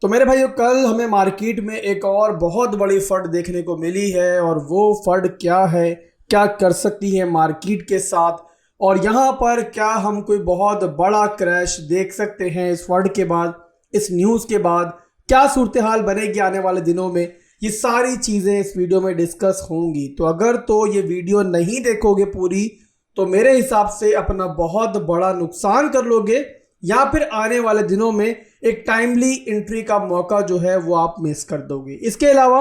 तो मेरे भाइयों कल हमें मार्केट में एक और बहुत बड़ी फट देखने को मिली है और वो फट क्या है, क्या कर सकती है मार्केट के साथ और यहाँ पर क्या हम कोई बहुत बड़ा क्रैश देख सकते हैं इस फट के बाद, इस न्यूज़ के बाद क्या सूरत हाल बनेगी आने वाले दिनों में। ये सारी चीज़ें इस वीडियो में डिस्कस होंगी। तो अगर तो ये वीडियो नहीं देखोगे पूरी तो मेरे हिसाब से अपना बहुत बड़ा नुकसान कर लोगे या फिर आने वाले दिनों में एक टाइमली एंट्री का मौका जो है वो आप मिस कर दोगे। इसके अलावा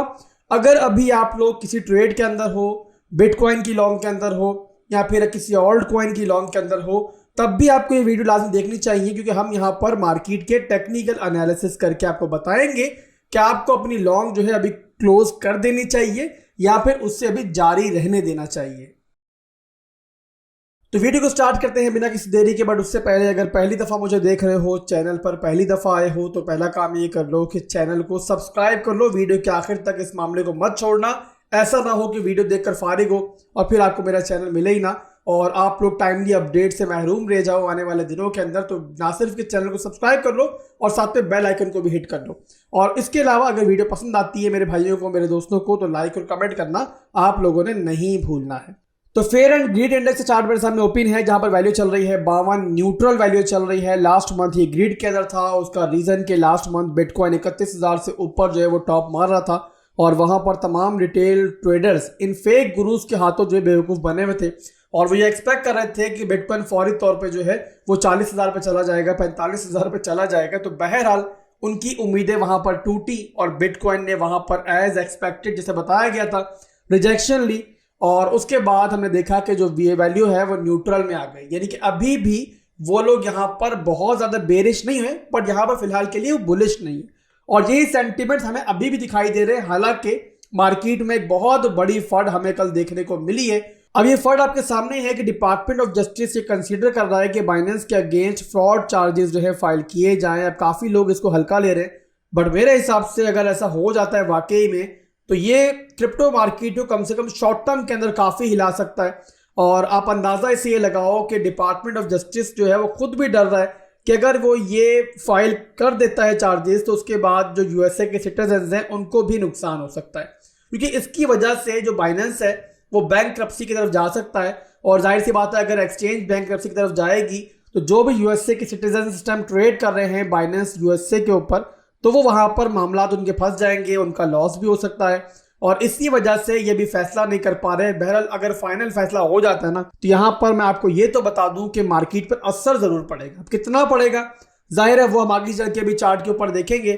अगर अभी आप लोग किसी ट्रेड के अंदर हो, बिटकॉइन की लॉन्ग के अंदर हो या फिर किसी ऑल्ट कॉइन की लॉन्ग के अंदर हो, तब भी आपको ये वीडियो लाजमी देखनी चाहिए क्योंकि हम यहाँ पर मार्केट के टेक्निकल एनालिसिस करके आपको बताएंगे कि आपको अपनी लॉन्ग जो है अभी क्लोज कर देनी चाहिए या फिर उससे अभी जारी रहने देना चाहिए। तो वीडियो को स्टार्ट करते हैं बिना किसी देरी के। बट उससे पहले अगर पहली दफ़ा मुझे देख रहे हो, चैनल पर पहली दफ़ा आए हो, तो पहला काम ये कर लो कि चैनल को सब्सक्राइब कर लो। वीडियो के आखिर तक इस मामले को मत छोड़ना। ऐसा ना हो कि वीडियो देखकर फारिग हो और फिर आपको मेरा चैनल मिले ही ना और आप लोग टाइमली अपडेट से महरूम रह जाओ आने वाले दिनों के अंदर। तो ना सिर्फ कि चैनल को सब्सक्राइब कर लो और साथ में बेल आइकन को भी हिट कर लो। और इसके अलावा अगर वीडियो पसंद आती है मेरे भाइयों को, मेरे दोस्तों को, तो लाइक और कमेंट करना आप लोगों ने नहीं भूलना है। तो फेयर एंड ग्रीड इंडेक्स से चार्ट मेरे सामने ओपन है जहां पर वैल्यू चल रही है 52, न्यूट्रल वैल्यू चल रही है। लास्ट मंथ ये ग्रीड के अंदर था, उसका रीजन के लास्ट मंथ बिटकॉइन 31,000 से ऊपर जो है वो टॉप मार रहा था और वहां पर तमाम रिटेल ट्रेडर्स इन फेक गुरुज के हाथों जो है बेवकूफ बने हुए थे और वो ये एक्सपेक्ट कर रहे थे कि बिटकॉइन फौरी तौर पर जो है वो 40,000 पे चला जाएगा, 45,000 पे चला जाएगा। तो बहरहाल उनकी उम्मीदें वहां पर टूटी और बिटकॉइन ने वहां पर एज एक्सपेक्टेड जैसे बताया गया था रिजेक्शन ली और उसके बाद हमने देखा कि जो वैल्यू है वो न्यूट्रल में आ गई। यानी कि अभी भी वो लोग यहाँ पर बहुत ज़्यादा बेरिश नहीं हुए बट यहाँ पर फिलहाल के लिए वो बुलिश नहीं है और यही सेंटिमेंट्स हमें अभी भी दिखाई दे रहे हैं। हालांकि मार्केट में एक बहुत बड़ी फट हमें कल देखने को मिली है। अब ये फट आपके सामने है कि डिपार्टमेंट ऑफ जस्टिस ये कंसीडर कर रहा है कि बाइनेंस के अगेंस्ट फ्रॉड चार्जेस जो है फाइल किए जाएं। अब काफ़ी लोग इसको हल्का ले रहे हैं बट मेरे हिसाब से अगर ऐसा हो जाता है वाकई में तो ये क्रिप्टो मार्केट को कम से कम शॉर्ट टर्म के अंदर काफ़ी हिला सकता है। और आप अंदाज़ा इसे ये लगाओ कि डिपार्टमेंट ऑफ जस्टिस जो है वो खुद भी डर रहा है कि अगर वो ये फाइल कर देता है चार्जेस तो उसके बाद जो यूएसए के सिटीजन्स हैं उनको भी नुकसान हो सकता है क्योंकि इसकी वजह से जो बाइनेंस है वो बैंकरप्सी की तरफ जा सकता है। और जाहिर सी बात है अगर एक्सचेंज बैंकरप्सी की तरफ जाएगी तो जो भी यूएसए के सिटीजन सिस्टम ट्रेड कर रहे हैं बाइनेंस यूएसए के ऊपर तो वो वहां पर मामला उनके फंस जाएंगे, उनका लॉस भी हो सकता है और इसी वजह से ये भी फैसला नहीं कर पा रहे। बहरहाल अगर फाइनल फैसला हो जाता है ना तो यहाँ पर मैं आपको ये तो बता दूं कि मार्केट पर असर जरूर पड़ेगा। कितना पड़ेगा जाहिर है वो हम आगे चल के भी चार्ट के ऊपर देखेंगे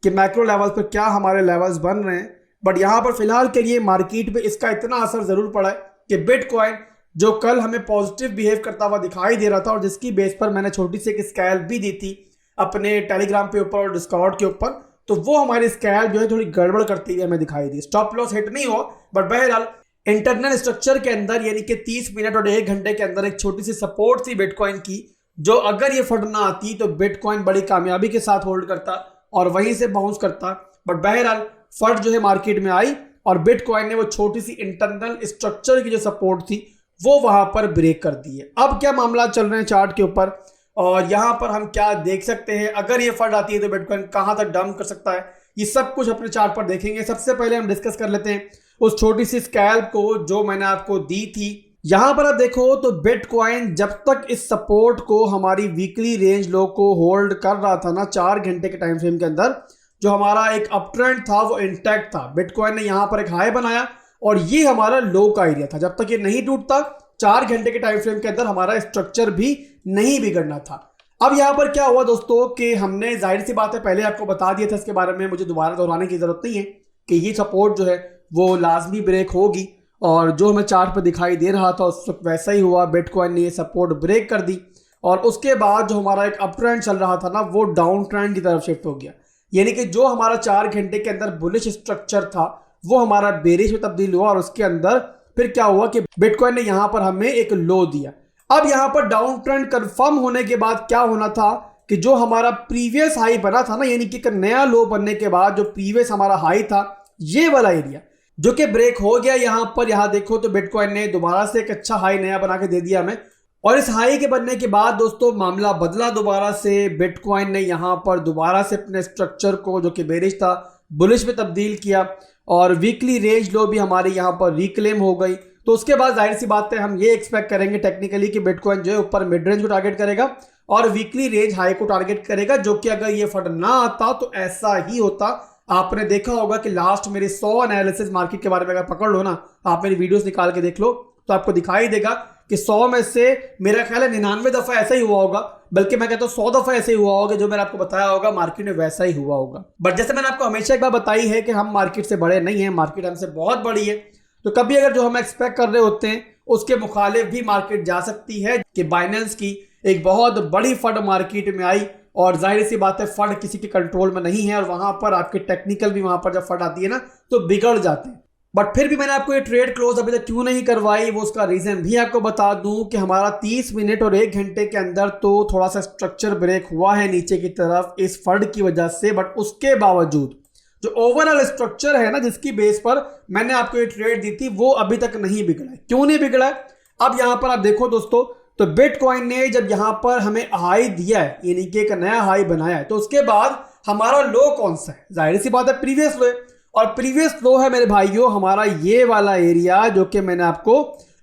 कि मैक्रो लेवल्स पर क्या हमारे लेवल्स बन रहे हैं। बट यहाँ पर फिलहाल के लिए मार्केट पर इसका इतना असर जरूर पड़ा है कि बिटकॉइन जो कल हमें पॉजिटिव बिहेव करता हुआ दिखाई दे रहा था और जिसकी बेस पर मैंने छोटी सी एक स्कैल्प भी दी थी अपने टेलीग्राम पे ऊपर और डिस्कॉर्ड के ऊपर, तो वो हमारी स्कैल्प जो है थोड़ी गड़बड़ करती हुई हमें दिखाई दी। स्टॉप लॉस हिट नहीं हो बट बहरहाल इंटरनल स्ट्रक्चर के अंदर यानी कि 30 मिनट और 1 घंटे के अंदर एक छोटी सी सपोर्ट थी बिटकॉइन की जो अगर ये फट ना आती तो बिटकॉइन बड़ी कामयाबी के साथ होल्ड करता और वहीं से बाउंस करता। बट बहरहाल फट जो है मार्केट में आई और बिटकॉइन ने वो छोटी सी इंटरनल स्ट्रक्चर की जो सपोर्ट थी वो वहां पर ब्रेक कर दी है। अब क्या मामला चल रहे हैं चार्ट के ऊपर और यहाँ पर हम क्या देख सकते हैं, अगर ये फट आती है तो बिटकॉइन कहाँ तक डंप कर सकता है, ये सब कुछ अपने चार्ट पर देखेंगे। सबसे पहले हम डिस्कस कर लेते हैं उस छोटी सी स्कैल्प को जो मैंने आपको दी थी। यहाँ पर आप देखो तो बिटकॉइन जब तक इस सपोर्ट को हमारी वीकली रेंज लो को होल्ड कर रहा था ना 4 घंटे के टाइम फ्रेम के अंदर, जो हमारा एक अप ट्रेंड था वो इंटैक्ट था। बिटकॉइन ने यहाँ पर एक हाई बनाया और ये हमारा लो का एरिया था। जब तक ये नहीं टूटता 4 घंटे के टाइम फ्रेम के अंदर हमारा स्ट्रक्चर भी नहीं बिगड़ना था। अब यहाँ पर क्या हुआ दोस्तों कि हमने जाहिर सी बात है पहले आपको बता दिया था इसके बारे में, मुझे दोबारा दोहराने की जरूरत नहीं है कि ये सपोर्ट जो है वो लाजमी ब्रेक होगी और जो हमें चार्ट पर दिखाई दे रहा था उस वक्त वैसा ही हुआ। बिटकॉइन ने ये सपोर्ट ब्रेक कर दी और उसके बाद जो हमारा एक अप ट्रेंड चल रहा था ना वो डाउन ट्रेंड की तरफ शिफ्ट हो गया। यानी कि जो हमारा 4 घंटे के अंदर बुलिश स्ट्रक्चर था वो हमारा बेरिश में तब्दील हुआ और उसके अंदर फिर क्या हुआ कि बिटकॉइन ने यहां पर हमें एक लो दिया। अब यहां पर डाउन ट्रेंड कंफर्म होने के बाद क्या होना था कि जो हमारा प्रीवियस हाई बना था ना, यानी कि एक नया लो बनने के बाद जो प्रीवियस हमारा हाई था ये वाला एरिया जो कि ब्रेक हो गया। यहां पर देखो तो बिटकॉइन ने दोबारा से एक अच्छा हाई नया बना के दे दिया हमें और इस हाई के बनने के बाद दोस्तों मामला बदला दोबारा से। बिटकॉइन ने यहाँ पर दोबारा से अपने स्ट्रक्चर को, जो कि बेरिश था, बुलिश में तब्दील किया और वीकली रेंज लो भी हमारी यहाँ पर रिक्लेम हो गई। तो उसके बाद जाहिर सी बात है हम ये एक्सपेक्ट करेंगे टेक्निकली कि बिटकॉइन जो है ऊपर मिड रेंज को टारगेट करेगा और वीकली रेंज हाई को टारगेट करेगा, जो कि अगर ये फंड ना आता तो ऐसा ही होता। आपने देखा होगा कि लास्ट मेरे 100 एनालिसिस मार्केट के बारे में अगर पकड़ लो ना, आप मेरी वीडियोस निकाल के देख लो तो आपको दिखाई देगा कि 100 में से मेरा ख्याल है 99 दफा ऐसा ही हुआ होगा, बल्कि मैं कहता हूं 100 दफा ऐसे ही हुआ होगा। जो मैंने आपको बताया होगा मार्केट में वैसा ही हुआ होगा। बट जैसे मैंने आपको हमेशा एक बार बताई है कि हम मार्केट से बड़े नहीं है, मार्केट हमसे बहुत बड़ी है। तो कभी अगर जो हम एक्सपेक्ट कर रहे होते हैं उसके मुखालिफ भी मार्केट जा सकती है कि बाइनेंस की एक बहुत बड़ी फंड मार्केट में आई और जाहिर सी बात है फंड किसी के कंट्रोल में नहीं है और वहां पर आपके टेक्निकल भी वहां पर जब फंड आती है ना तो बिगड़ जाते हैं। बट फिर भी मैंने आपको ये ट्रेड क्लोज अभी तक क्यों नहीं करवाई, वो उसका रीजन भी आपको बता दूं कि हमारा 30 मिनट और 1 घंटे के अंदर तो थोड़ा सा स्ट्रक्चर ब्रेक हुआ है नीचे की तरफ इस फंड की वजह से। बट उसके बावजूद जो ओवरऑल स्ट्रक्चर है ना, जिसकी बेस पर मैंने आपको ये ट्रेड दी थी, वो अभी तक नहीं बिगड़ा है। क्यों नहीं बिगड़ा है? अब यहां पर आप देखो दोस्तों, तो बिटकॉइन ने जब यहां पर हमें हाई दिया है, यानी कि एक नया हाई बनाया है, तो उसके बाद हमारा लो कौन सा है? जाहिर सी बात है प्रीवियस लो है। और प्रीवियस लो है मेरे भाइयों हमारा ये वाला एरिया, जो कि मैंने आपको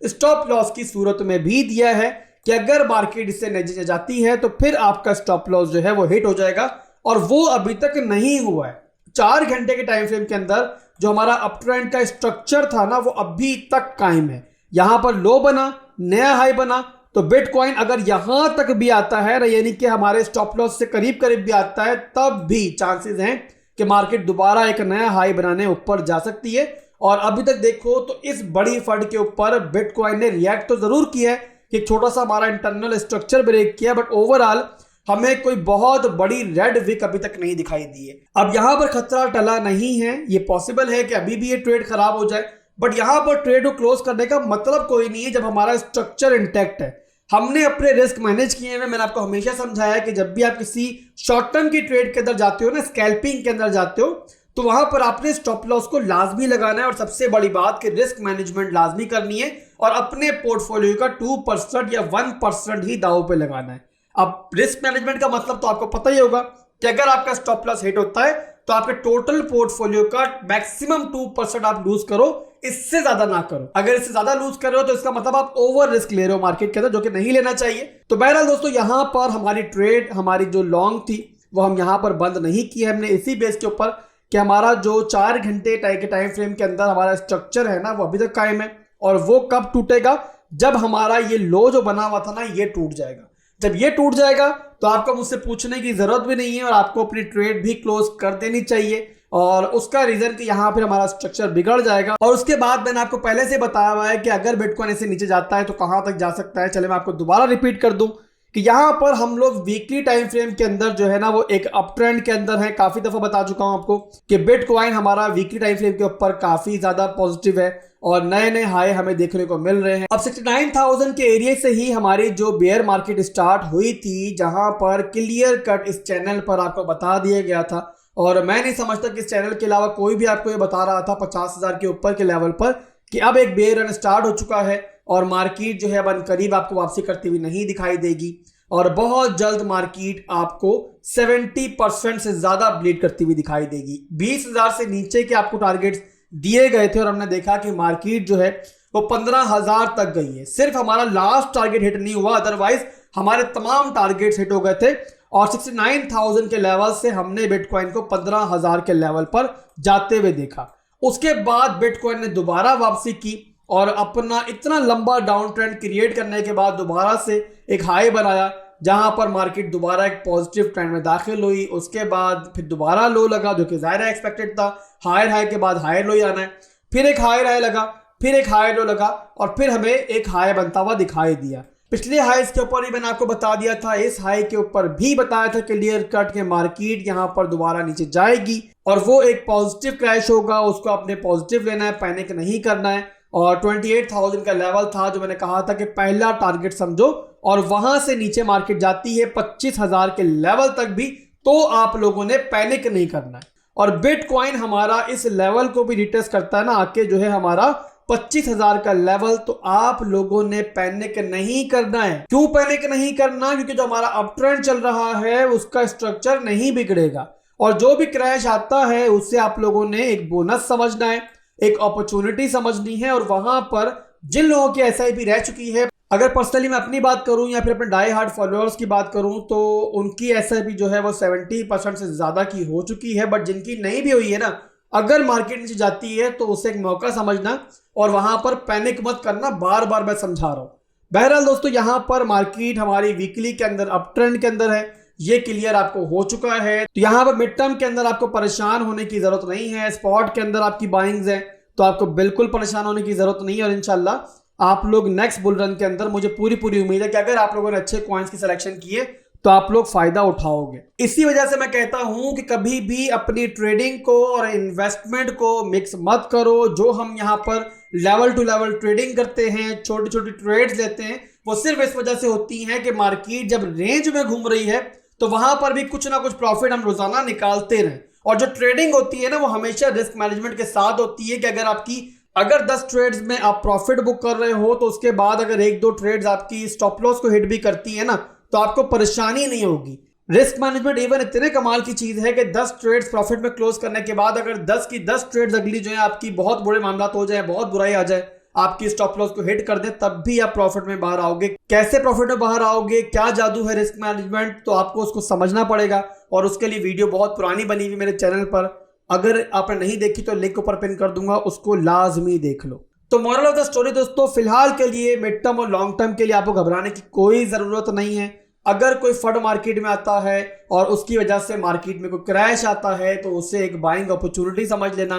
स्टॉप लॉस की सूरत में भी दिया है कि अगर मार्केट इससे नीचे जाती है तो फिर आपका स्टॉप लॉस जो है वो हिट हो जाएगा, और वो अभी तक नहीं हुआ है। 4 घंटे के टाइम फ्रेम के अंदर जो हमारा अप ट्रेंड का स्ट्रक्चर था ना, वो अभी तक कायम है। यहां पर लो बना, नया हाई बना, तो बिटकॉइन अगर यहां तक भी आता है ना, यानी कि हमारे स्टॉप लॉस से करीब करीब भी आता है, तब भी चांसेस हैं कि मार्केट दोबारा एक नया हाई बनाने ऊपर जा सकती है। और अभी तक देखो तो इस बड़ी फंड के ऊपर बिटकॉइन ने रिएक्ट तो जरूर किया है कि छोटा सा हमारा इंटरनल स्ट्रक्चर ब्रेक किया, बट ओवरऑल हमें कोई बहुत बड़ी रेड विक अभी तक नहीं दिखाई दी है। अब यहां पर खतरा टला नहीं है, ये पॉसिबल है कि अभी भी ये ट्रेड खराब हो जाए, बट यहां पर ट्रेड को क्लोज करने का मतलब कोई नहीं है जब हमारा स्ट्रक्चर इंटैक्ट है। हमने अपने रिस्क मैनेज किए हैं। मैंने आपको हमेशा समझाया कि जब भी आप किसी शॉर्ट टर्म की ट्रेड के अंदर जाते हो ना, स्कैल्पिंग के अंदर जाते हो, तो वहां पर आपने स्टॉप लॉस को लाजमी लगाना है और सबसे बड़ी बात कि रिस्क मैनेजमेंट लाजमी करनी है और अपने पोर्टफोलियो का 2% या 1% ही दांव पे लगाना है। अब रिस्क मैनेजमेंट का मतलब तो आपको पता ही होगा कि अगर आपका स्टॉप लॉस हिट होता है तो आपके टोटल पोर्टफोलियो का मैक्सिमम 2% आप लूज करो, इससे ज्यादा ना करो। अगर इससे ज्यादा लूज कर रहे हो तो इसका मतलब आप ओवर रिस्क ले रहे हो मार्केट के अंदर, जो कि नहीं लेना चाहिए। तो बहरहाल दोस्तों, यहां पर हमारी ट्रेड, हमारी जो लॉन्ग थी, वो हम यहां पर बंद नहीं की है हमने, इसी बेस के ऊपर कि हमारा जो 4 घंटे के टाइम फ्रेम के अंदर हमारा स्ट्रक्चर है ना, वो अभी तक कायम है। और वो कब टूटेगा? जब हमारा ये लो जो बना हुआ था ना, ये टूट जाएगा। जब ये टूट जाएगा तो आपको मुझसे पूछने की जरूरत भी नहीं है और आपको अपनी ट्रेड भी क्लोज कर देनी चाहिए। और उसका रीजन कि यहां फिर हमारा स्ट्रक्चर बिगड़ जाएगा। और उसके बाद मैंने आपको पहले से बताया हुआ है कि अगर बिटकॉइन ऐसे नीचे जाता है तो कहां तक जा सकता है। चले मैं आपको दोबारा रिपीट कर दूं कि यहां पर हम लोग वीकली टाइम फ्रेम के अंदर जो है ना, वो एक अप ट्रेंड के अंदर है। काफी दफा बता चुका हूं आपको कि बिटकॉइन हमारा वीकली टाइम फ्रेम के ऊपर काफी ज्यादा पॉजिटिव है और नए नए हाई हमें देखने को मिल रहे हैं। अब 69,000 के एरिया से ही हमारी जो बेयर मार्केट स्टार्ट हुई थी, जहां पर क्लियर कट इस चैनल पर आपको बता दिया गया था, और मैं नहीं समझता कि इस चैनल के अलावा कोई भी आपको ये बता रहा था 50,000 के ऊपर के लेवल पर कि अब एक बेयर रन स्टार्ट हो चुका है और मार्केट जो है अब करीब आपको वापसी करती हुई नहीं दिखाई देगी और बहुत जल्द मार्केट आपको 70% से ज्यादा ब्लीड करती हुई दिखाई देगी। 20,000 से नीचे के आपको टारगेट्स दिए गए थे और हमने देखा कि मार्केट जो है वो 15,000 तक गई है। सिर्फ हमारा लास्ट टारगेट हिट नहीं हुआ, अदरवाइज हमारे तमाम टारगेट्स हिट हो गए थे और 69,000 के लेवल से हमने बिटकॉइन को 15,000 के लेवल पर जाते हुए देखा। उसके बाद बिटकॉइन ने दोबारा वापसी की और अपना इतना लंबा डाउन ट्रेंड क्रिएट करने के बाद दोबारा से एक हाई बनाया, जहां पर मार्केट दोबारा एक पॉजिटिव ट्रेंड में दाखिल हुई। उसके बाद फिर दोबारा लो लगा, जो कि ज़ाहिर एक्सपेक्टेड था। हायर हाई के बाद हायर लो ही आना है, फिर एक हायर हाई लगा, फिर एक हाई लो लगा और फिर हमें एक हाई बनता हुआ दिखाई दिया। पिछले हाईस के ऊपर ही मैंने आपको बता दिया था, इस हाई के ऊपर भी बताया था क्लियर कट के मार्केट यहां पर दोबारा नीचे जाएगी और वो एक पॉजिटिव क्रैश होगा। उसको अपने पॉजिटिव लेना है, पैनिक नहीं करना है। और 28,000 का लेवल था जो मैंने कहा था कि पहला टारगेट समझो, और वहां से नीचे मार्केट जाती है 25,000 के लेवल तक भी, तो आप लोगों ने पैनिक नहीं करना है। और बिटकॉइन हमारा इस लेवल को भी रिटेस्ट करता है ना, आके जो है हमारा 25,000 का लेवल, तो आप लोगों ने पैनिक नहीं करना है। क्यों पैनिक नहीं करना? क्योंकि जो हमारा अप ट्रेंड चल रहा है उसका स्ट्रक्चर नहीं बिगड़ेगा, और जो भी क्रैश आता है उससे आप लोगों ने एक बोनस समझना है, एक अपॉर्चुनिटी समझनी है। और वहां पर जिन लोगों की एसआईपी रह चुकी है, अगर पर्सनली मैं अपनी बात करूं या फिर अपने डाई हार्ड फॉलोअर्स की बात करूं, तो उनकी एसआईपी जो है वो 70% से ज्यादा की हो चुकी है। बट जिनकी नहीं भी हुई है ना, अगर मार्केट नीचे जाती है तो उसे एक मौका समझना और वहां पर पैनिक मत करना, बार बार मैं समझा रहा हूं। बहरहाल दोस्तों, यहां पर मार्केट हमारी वीकली के अंदर अप ट्रेंड के अंदर है, ये क्लियर आपको हो चुका है। तो यहां पर मिड टर्म के अंदर आपको परेशान होने की जरूरत नहीं है। स्पॉट के अंदर आपकी बाइंग्स है तो आपको बिल्कुल परेशान होने की जरूरत नहीं है। और इंशाल्लाह आप लोग नेक्स्ट बुल रन के अंदर, मुझे पूरी उम्मीद है कि अगर आप लोगों ने अच्छे कॉइन्स की सिलेक्शन की है तो आप लोग फायदा उठाओगे। इसी वजह से मैं कहता हूं कि कभी भी अपनी ट्रेडिंग को और इन्वेस्टमेंट को मिक्स मत करो। जो हम यहां पर लेवल टू लेवल ट्रेडिंग करते हैं, छोटी छोटी ट्रेड्स लेते हैं, वो सिर्फ इस वजह से होती हैं कि मार्केट जब रेंज में घूम रही है तो वहां पर भी कुछ ना कुछ प्रॉफिट हम रोजाना निकालते रहें। और जो ट्रेडिंग होती है ना, वो हमेशा रिस्क मैनेजमेंट के साथ होती है कि अगर 10 ट्रेड्स में आप प्रॉफिट बुक कर रहे हो तो उसके बाद अगर 1-2 ट्रेड्स आपकी स्टॉप लॉस को हिट भी करती है ना, तो आपको परेशानी नहीं होगी। रिस्क मैनेजमेंट इवन इतने कमाल की चीज है कि 10 ट्रेड्स प्रॉफिट में क्लोज करने के बाद अगर 10 की 10 ट्रेड्स अगली जो है आपकी बहुत बुरे मामला हो जाए, बहुत बुराई आ जाए, आपकी स्टॉप लॉस को हिट कर दे, तब भी आप प्रॉफिट में बाहर आओगे। कैसे प्रॉफिट में बाहर आओगे, क्या जादू है रिस्क मैनेजमेंट, तो आपको उसको समझना पड़ेगा। और उसके लिए वीडियो बहुत पुरानी बनी हुई मेरे चैनल पर, अगर आपने नहीं देखी तो लिंक ऊपर पिन कर दूंगा, उसको लाजमी देख लो। तो मोरल ऑफ द स्टोरी दोस्तों, फिलहाल के लिए मिड टर्म और लॉन्ग टर्म के लिए आपको घबराने की कोई जरूरत नहीं है। अगर कोई फंड मार्केट में आता है और उसकी वजह से मार्केट में कोई क्रैश आता है तो उसे एक बाइंग अपॉर्चुनिटी समझ लेना।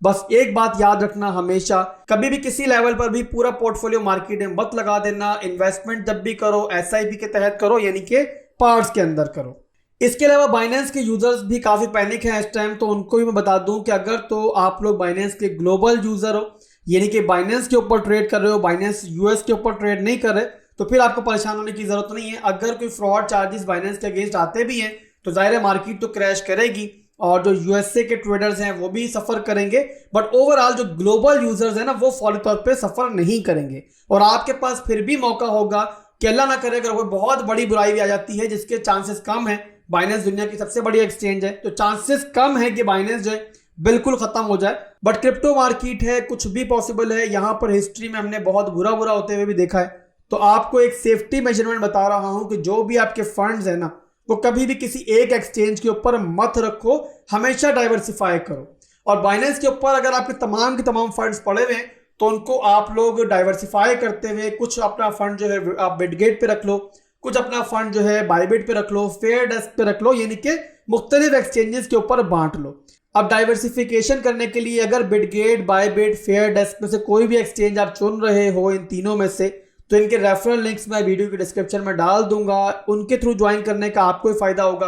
बस एक बात याद रखना, हमेशा कभी भी किसी लेवल पर भी पूरा पोर्टफोलियो मार्केट में मत लगा देना। इन्वेस्टमेंट जब भी करो एसआईपी के तहत करो, यानी कि पार्ट्स के अंदर करो। इसके अलावा बाइनेंस के यूजर्स भी काफी पैनिक हैं इस टाइम, तो उनको भी मैं बता दूं कि अगर तो आप लोग बाइनेंस के ग्लोबल यूजर हो, यानी कि बाइनेंस के ऊपर ट्रेड कर रहे हो, बाइनेंस यूएस के ऊपर ट्रेड नहीं कर रहे, तो फिर आपको परेशान होने की जरूरत नहीं है। अगर कोई फ्रॉड चार्जेस बाइनेंस के अगेंस्ट आते भी हैं तो जाहिर है मार्केट तो क्रैश करेगी और जो यूएसए के ट्रेडर्स हैं वो भी सफर करेंगे। बट ओवरऑल जो ग्लोबल यूजर्स हैं ना, वो फौरी तौर पे सफर नहीं करेंगे। और आपके पास फिर भी मौका होगा कि अल्लाह ना करे अगर कोई बहुत बड़ी बुराई भी आ जाती है, जिसके चांसेस कम है, बाइनेंस दुनिया की सबसे बड़ी एक्सचेंज है, तो चांसेस कम है कि बाइनेंस जो है बिल्कुल खत्म हो जाए। बट क्रिप्टो मार्केट है, कुछ भी पॉसिबल है। यहां पर हिस्ट्री में हमने बहुत बुरा होते हुए भी देखा है। तो आपको एक सेफ्टी मेजरमेंट बता रहा हूं कि जो भी आपके फंड्स है ना, वो कभी भी किसी एक एक्सचेंज के ऊपर मत रखो, हमेशा डाइवर्सिफाई करो। और बाइनेंस के ऊपर अगर आपके तमाम के तमाम फंड्स पड़े हुए हैं तो उनको आप लोग डाइवर्सिफाई करते हुए कुछ अपना फंड जो है आप बिटगेट पे रख लो, कुछ अपना फंड जो है बायबिट पे रख लो, फेयर डेस्क पे रख लो, यानी कि मुख्तलिफ एक्सचेंजेस के ऊपर बांट लो। अब डाइवर्सिफिकेशन करने के लिए अगर बिटगेट, बायबिट, फेयर डेस्क में से कोई भी एक्सचेंज आप चुन रहे हो इन तीनों में से, तो इनके रेफरल लिंक्स मैं वीडियो के डिस्क्रिप्शन में डाल दूंगा। उनके थ्रू ज्वाइन करने का आपको ही फायदा होगा।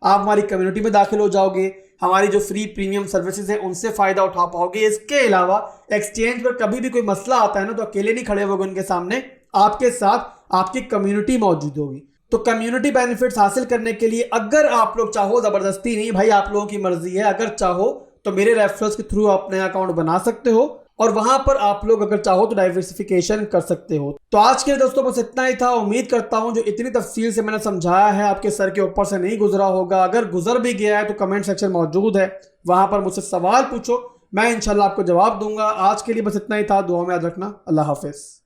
आप हमारी कम्युनिटी में दाखिल हो जाओगे, हमारी जो फ्री प्रीमियम सर्विसेज है उनसे फायदा उठा पाओगे। इसके अलावा एक्सचेंज पर कभी भी कोई मसला आता है ना, तो अकेले नहीं खड़े होगे उनके सामने, आपके साथ आपकी कम्युनिटी मौजूद होगी। तो कम्युनिटी बेनिफिट्स हासिल करने के लिए अगर आप लोग चाहो, जबरदस्ती नहीं भाई, आप लोगों की मर्जी है, अगर चाहो तो मेरे रेफरल्स के थ्रू आप नया अकाउंट बना सकते हो और वहां पर आप लोग अगर चाहो तो डाइवर्सिफिकेशन कर सकते हो। तो आज के लिए दोस्तों बस इतना ही था। उम्मीद करता हूं जो इतनी तफसील से मैंने समझाया है आपके सर के ऊपर से नहीं गुजरा होगा। अगर गुजर भी गया है तो कमेंट सेक्शन मौजूद है, वहां पर मुझसे सवाल पूछो, मैं इंशाल्लाह आपको जवाब दूंगा। आज के लिए बस इतना ही था। दुआ में याद रखना। अल्लाह हाफिज।